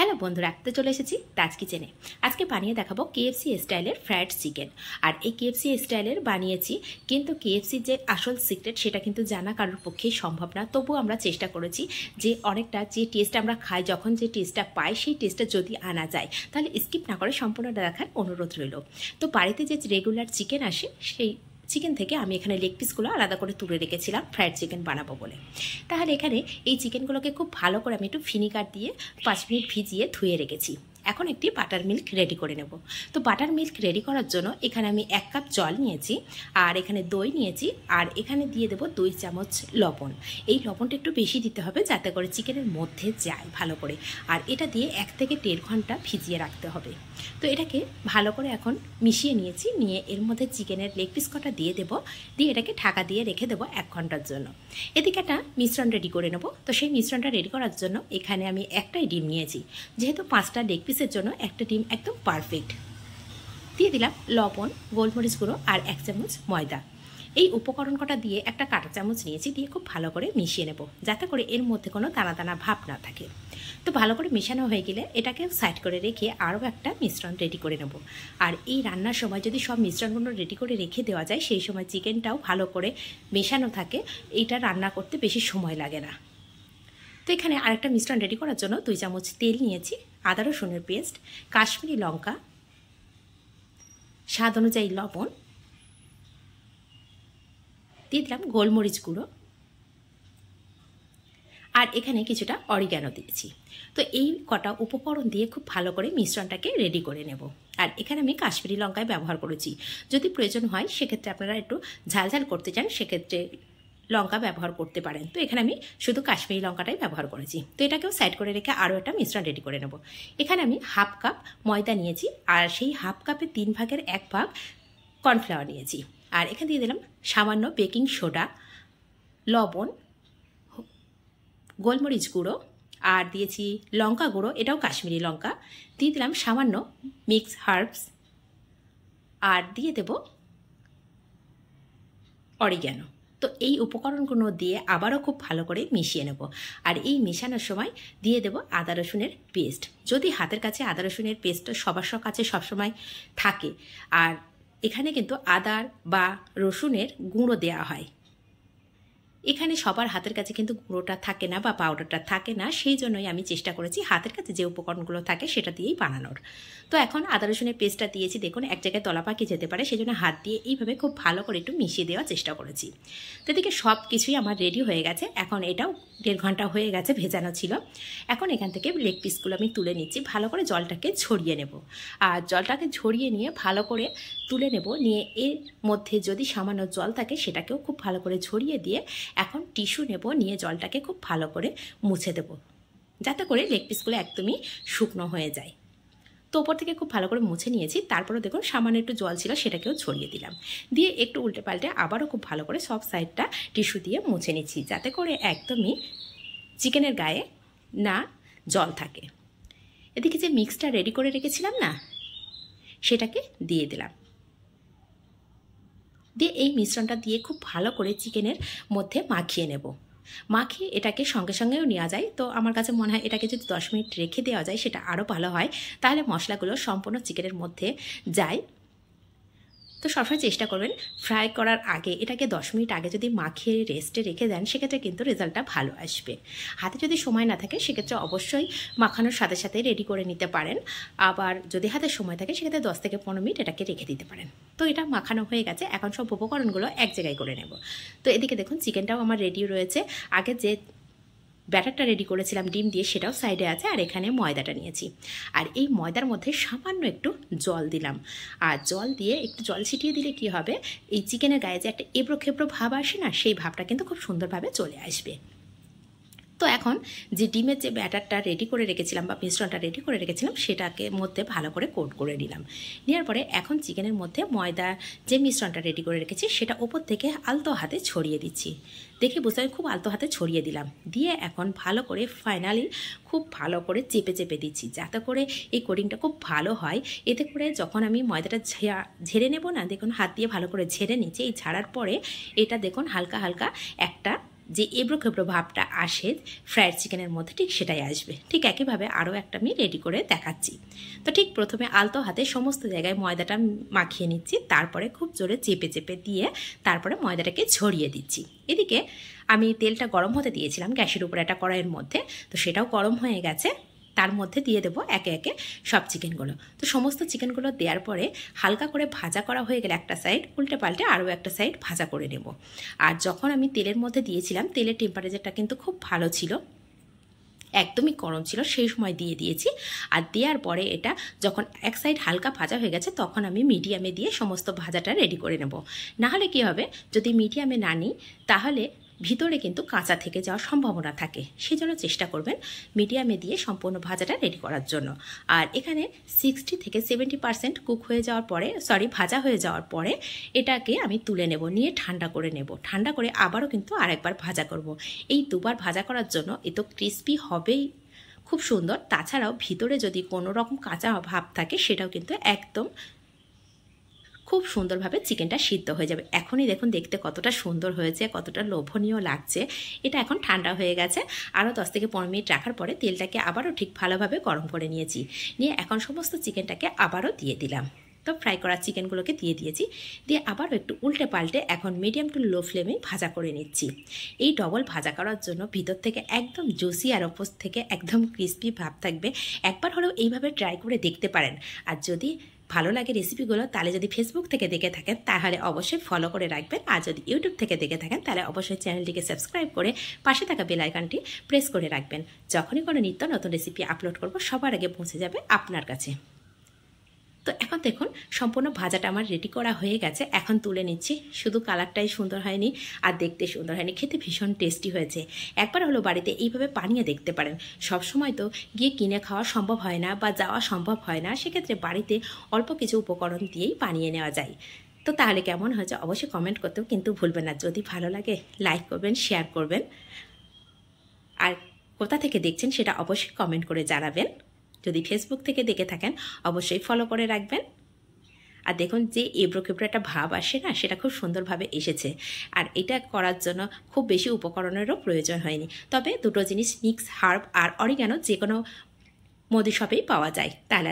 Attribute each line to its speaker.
Speaker 1: Hello বন্ধুরা, তো চলে এসেছি তাজ কিচেনে। আজকে বানিয়ে দেখাবো কেএফসি স্টাইলের ফ্রাইড চিকেন। আর এই কেএফসি স্টাইলের বানিয়েছি, কিন্তু কেএফসির যে আসল সিক্রেট সেটা কিন্তু জানা কারোর পক্ষেই সম্ভব না। তবুও আমরা চেষ্টা করেছি যে অনেকটা যে টেস্ট আমরা খাই, যখন যে টেস্টটা পাই সেই টেস্টটা যদি আনা যায় তাহলে স্কিপ না করে সম্পূর্ণটা দেখার অনুরোধ রইল। তো বাড়িতে যে রেগুলার চিকেন আসে সেই চিকেন থেকে আমি এখানে লেগ পিসগুলো আলাদা করে তুলে রেখেছিলাম ফ্রাইড চিকেন বানাবো বলে। তাহলে এখানে এই চিকেনগুলোকে খুব ভালো করে আমি একটু ভিনিগার দিয়ে 5 মিনিট ভিজিয়ে ধুয়ে রেখেছি। এখন একটি বাটার মিল্ক রেডি করে নেব। তো বাটার মিল্ক রেডি করার জন্য এখানে আমি 1 কাপ জল নিয়েছি, আর এখানে দই নিয়েছি, আর এখানে দিয়ে দেবো 2 চামচ লবণ। এই লবণটা একটু বেশি দিতে হবে যাতে করে চিকেনের মধ্যে যায় ভালো করে। আর এটা দিয়ে 1 থেকে 1.5 ঘন্টা ভিজিয়ে রাখতে হবে। তো এটাকে ভালো করে এখন মিশিয়ে নিয়েছি, নিয়ে এর মধ্যে চিকেনের লেগ পিস কটা দিয়ে দেবো, দিয়ে এটাকে ঢাকা দিয়ে রেখে দেবো 1 ঘন্টার জন্য। এদিকে একটা মিশ্রণ রেডি করে নেব। তো সেই মিশ্রণটা রেডি করার জন্য এখানে আমি একটাই ডিম নিয়েছি, যেহেতু 5টা লেগ পিসের জন্য একটা ডিম একদম পারফেক্ট। দিয়ে দিলাম লবণ, গোলমরিচ গুঁড়ো আর 1 চামচ ময়দা। এই উপকরণ কটা দিয়ে একটা কাঁটা চামচ নিয়েছি, দিয়ে খুব ভালো করে মিশিয়ে নেব যাতে করে এর মধ্যে কোনো দানা দানা ভাব না থাকে। তো ভালো করে মেশানো হয়ে গেলে এটাকে সাইড করে রেখে আরও একটা মিশ্রণ রেডি করে নেব। আর এই রান্নার সময় যদি সব মিশ্রণগুলো রেডি করে রেখে দেওয়া যায়, সেই সময় চিকেনটাও ভালো করে মেশানো থাকে, এইটা রান্না করতে বেশি সময় লাগে না। তো এখানে আরেকটা মিশ্রণ রেডি করার জন্য 2 চামচ তেল নিয়েছি, আদা রসুনের পেস্ট, কাশ্মীরি লঙ্কা, স্বাদ অনুযায়ী লবণ, দিয়ে দিলাম গোলমরিচ গুঁড়ো, আর এখানে কিছুটা অরিগ্যানো দিয়েছি। তো এই কটা উপকরণ দিয়ে খুব ভালো করে মিশ্রণটাকে রেডি করে নেব। আর এখানে আমি কাশ্মীরি লঙ্কায় ব্যবহার করেছি, যদি প্রয়োজন হয় সেক্ষেত্রে আপনারা একটু ঝালঝাল করতে চান সেক্ষেত্রে লঙ্কা ব্যবহার করতে পারেন। তো এখানে আমি শুধু কাশ্মীরি লঙ্কাটাই ব্যবহার করেছি। তো এটাকেও সাইড করে রেখে আরও একটা মিশ্রণ রেডি করে নেব। এখানে আমি 1/2 কাপ ময়দা নিয়েছি, আর সেই 1/2 কাপের 3 ভাগের 1 ভাগ কর্নফ্লাওয়ার নিয়েছি। আর এখানে দিয়ে দিলাম সামান্য বেকিং সোডা, লবণ, গোলমরিচ গুঁড়ো, আর দিয়েছি লঙ্কা গুঁড়ো, এটাও কাশ্মীরি লঙ্কা, দিয়ে দিলাম সামান্য মিক্স হার্বস, আর দিয়ে দেব অরিগ্যানো। তো এই উপকরণগুলো দিয়ে আবারও খুব ভালো করে মিশিয়ে নেব। আর এই মেশানোর সময় দিয়ে দেব আদা রসুনের পেস্ট। যদি হাতের কাছে আদা রসুনের পেস্ট সবার কাছে সবসময় থাকে, আর এখানে কিন্তু আদার বা রসুনের গুঁড়ো দেওয়া হয়, এখানে সবার হাতের কাছে কিন্তু গুঁড়োটা থাকে না বা পাউডারটা থাকে না, সেই জন্যই আমি চেষ্টা করেছি হাতের কাছে যে উপকরণগুলো থাকে সেটা দিয়েই বানানোর। তো এখন আদা রসুনের পেস্টটা দিয়েছি, দেখুন এক জায়গায় তলা পাকিয়ে যেতে পারে, সেই জন্য হাত দিয়ে এইভাবে খুব ভালো করে একটু মিশিয়ে দেওয়ার চেষ্টা করেছি। তো এদিকে সব কিছুই আমার রেডি হয়ে গেছে। এখন এটাও 1.5 ঘন্টা হয়ে গেছে ভেজানো ছিল। এখন এখান থেকে লেগ পিসগুলো আমি তুলে নিচ্ছি, ভালো করে জলটাকে ছড়িয়ে নেব। আর জলটাকে ছড়িয়ে নিয়ে ভালো করে তুলে নেব, নিয়ে এর মধ্যে যদি সামান্য জল থাকে সেটাকেও খুব ভালো করে ছড়িয়ে দিয়ে এখন টিস্যু নেব, নিয়ে জলটাকে খুব ভালো করে মুছে দেব যাতে করে লেগ পিসগুলো একদমই শুকনো হয়ে যায়। তো ওপর থেকে খুব ভালো করে মুছে নিয়েছি, তারপরেও দেখুন সামান্য একটু জল ছিল সেটাকেও ছড়িয়ে দিলাম, দিয়ে একটু উল্টে পাল্টে আবারও খুব ভালো করে সব সাইডটা টিস্যু দিয়ে মুছে নিচ্ছি যাতে করে একদমই চিকেনের গায়ে না জল থাকে। এদিকে যে মিক্সটা রেডি করে রেখেছিলাম না, সেটাকে দিয়ে দিলাম, দিয়ে এই মিশ্রণটা দিয়ে খুব ভালো করে চিকেনের মধ্যে মাখিয়ে নেব। মাখিয়ে এটাকে সঙ্গে সঙ্গেও নেওয়া যায়, তো আমার কাছে মনে হয় এটাকে যদি 10 মিনিট রেখে দেওয়া যায় সেটা আরও ভালো হয়, তাহলে মশলাগুলো সম্পূর্ণ চিকেনের মধ্যে যায়। তো সবসময় চেষ্টা করবেন ফ্রাই করার আগে এটাকে 10 মিনিট আগে যদি মাখিয়ে রেস্টে রেখে দেন, সেক্ষেত্রে কিন্তু রেজাল্টটা ভালো আসবে। হাতে যদি সময় না থাকে সেক্ষেত্রে অবশ্যই মাখানোর সাথে সাথে রেডি করে নিতে পারেন, আবার যদি হাতে সময় থাকে সেক্ষেত্রে 10 থেকে 15 মিনিট এটাকে রেখে দিতে পারেন। তো এটা মাখানো হয়ে গেছে, এখন সব উপকরণগুলো এক জায়গায় করে নেব। তো এদিকে দেখুন চিকেনটাও আমার রেডি রয়েছে, আগে যে ব্যাটারটা রেডি করেছিলাম ডিম দিয়ে সেটাও সাইডে আছে, আর এখানে ময়দাটা নিয়েছি। আর এই ময়দার মধ্যে সামান্য একটু জল দিলাম, আর জল দিয়ে একটু জল ছিটিয়ে দিলে কি হবে, এই চিকেনের গায়ে যে একটা এবড়ো খেবড়ো ভাব আসে না, সেই ভাবটা কিন্তু খুব সুন্দরভাবে চলে আসবে। তো এখন যে ডিমের যে ব্যাটারটা রেডি করে রেখেছিলাম বা মিশ্রণটা রেডি করে রেখেছিলাম সেটাকে মধ্যে ভালো করে কোট করে নিলাম। নেওয়ার পরে এখন চিকেনের মধ্যে ময়দা যে মিশ্রণটা রেডি করে রেখেছি সেটা ওপর থেকে আলতো হাতে ছড়িয়ে দিচ্ছি। দেখে বুঝতে হবে খুব আলতো হাতে ছড়িয়ে দিলাম, দিয়ে এখন ভালো করে ফাইনালি খুব ভালো করে চেপে চেপে দিচ্ছি যাতে করে এই কোটিংটা খুব ভালো হয়। এতে করে যখন আমি ময়দাটা ঝেড়ে নেব না, দেখুন হাত দিয়ে ভালো করে ঝেড়ে নিচ্ছি, এই ঝাড়ার পরে এটা দেখুন হালকা হালকা একটা যে এবড়ো খেবড়ো ভাবটা আসে ফ্রায়েড চিকেনের মধ্যে, ঠিক সেটাই আসবে। ঠিক একইভাবে আরও একটা আমি রেডি করে দেখাচ্ছি। তো ঠিক প্রথমে আলতো হাতে সমস্ত জায়গায় ময়দাটা মাখিয়ে নিচ্ছি, তারপরে খুব জোরে চেপে চেপে দিয়ে তারপরে ময়দাটাকে ছড়িয়ে দিচ্ছি। এদিকে আমি তেলটা গরম হতে দিয়েছিলাম গ্যাসের উপরে একটা কড়াইয়ের মধ্যে, তো সেটাও গরম হয়ে গেছে। তার মধ্যে দিয়ে দেবো একে একে সব চিকেনগুলো। তো সমস্ত চিকেনগুলো দেওয়ার পরে হালকা করে ভাজা করা হয়ে গেলে একটা সাইড উল্টে পাল্টে আরও একটা সাইড ভাজা করে নেব। আর যখন আমি তেলের মধ্যে দিয়েছিলাম, তেলের টেম্পারেচারটা কিন্তু খুব ভালো ছিল, একদমই গরম ছিল, সেই সময় দিয়ে দিয়েছি। আর দেওয়ার পরে এটা যখন এক সাইড হালকা ভাজা হয়ে গেছে, তখন আমি মিডিয়ামে দিয়ে সমস্ত ভাজাটা রেডি করে নেব। নাহলে কী হবে, যদি মিডিয়ামে না নিই তাহলে ভিতরে কিন্তু কাঁচা থেকে যাওয়ার সম্ভাবনা থাকে। সেই জন্য চেষ্টা করবেন মিডিয়ামে দিয়ে সম্পূর্ণ ভাজাটা রেডি করার জন্য। আর এখানে 60 থেকে 70% কুক হয়ে যাওয়ার পরে, ভাজা হয়ে যাওয়ার পরে এটাকে আমি তুলে নেব, নিয়ে ঠান্ডা করে নেব। ঠান্ডা করে আবারও কিন্তু আরেকবার ভাজা করব। এই দুবার ভাজা করার জন্য এ তো ক্রিস্পি হবেই খুব সুন্দর, তাছাড়াও ভিতরে যদি কোনো রকম কাঁচা ভাব থাকে সেটাও কিন্তু একদম খুব সুন্দরভাবে চিকেনটা সিদ্ধ হয়ে যাবে। এখনই দেখুন দেখতে কতটা সুন্দর হয়েছে, কতটা লোভনীয় লাগছে। এটা এখন ঠান্ডা হয়ে গেছে। আরও 10 থেকে 15 মিনিট রাখার পরে তেলটাকে আবারও ঠিক ভালোভাবে গরম করে নিয়েছি। নিয়ে এখন সমস্ত চিকেনটাকে আবারও দিয়ে দিলাম। তো ফ্রাই করা চিকেনগুলোকে দিয়ে দিয়েছি, দিয়ে আবারও একটু উল্টে পাল্টে এখন মিডিয়াম টু লো ফ্লেমে ভাজা করে নিচ্ছি। এই ডবল ভাজা করার জন্য ভিতর থেকে একদম জুসি আর ওপর থেকে একদম ক্রিস্পি ভাব থাকবে। একবার হলেও এইভাবে ট্রাই করে দেখতে পারেন। আর যদি ভালো লাগে রেসিপিগুলো, তাহলে যদি ফেসবুক থেকে দেখে থাকেন তাহলে অবশ্যই ফলো করে রাখবেন। আর যদি ইউটিউব থেকে দেখে থাকেন তাহলে অবশ্যই চ্যানেলটিকে সাবস্ক্রাইব করে পাশে থাকা বেল আইকনটি প্রেস করে রাখবেন। যখনই কোনো নিত্য নতুন রেসিপি আপলোড করব সবার আগে পৌঁছে যাবে আপনার কাছে। তো এখন দেখুন সম্পূর্ণ ভাজাটা আমার রেডি করা হয়ে গেছে। এখন তুলে নিচ্ছি। শুধু কালারটাই সুন্দর হয়নি আর দেখতে সুন্দর হয়নি, খেতে ভীষণ টেস্টি হয়েছে। একবার হলো বাড়িতে এইভাবে বানিয়ে দেখতে পারেন। সবসময় তো গিয়ে কিনে খাওয়া সম্ভব হয় না বা যাওয়া সম্ভব হয় না, সেক্ষেত্রে বাড়িতে অল্প কিছু উপকরণ দিয়েই বানিয়ে নেওয়া যায়। তো তাহলে কেমন হয়েছে অবশ্যই কমেন্ট করতেও কিন্তু ভুলবেন না। যদি ভালো লাগে লাইক করবেন, শেয়ার করবেন, আর কোথা থেকে দেখছেন সেটা অবশ্যই কমেন্ট করে জানাবেন। যদি ফেসবুক থেকে দেখে থাকেন অবশ্যই ফলো করে রাখবেন। আর দেখুন যে এবড়ো খেবড়ো একটা ভাব আসে না, সেটা খুব সুন্দরভাবে এসেছে। আর এটা করার জন্য খুব বেশি উপকরণেরও প্রয়োজন হয়নি। তবে দুটো জিনিস মিক্স হার্ব আর অরিগানো যে কোনো মুদি শপেই পাওয়া যায়। তাহলে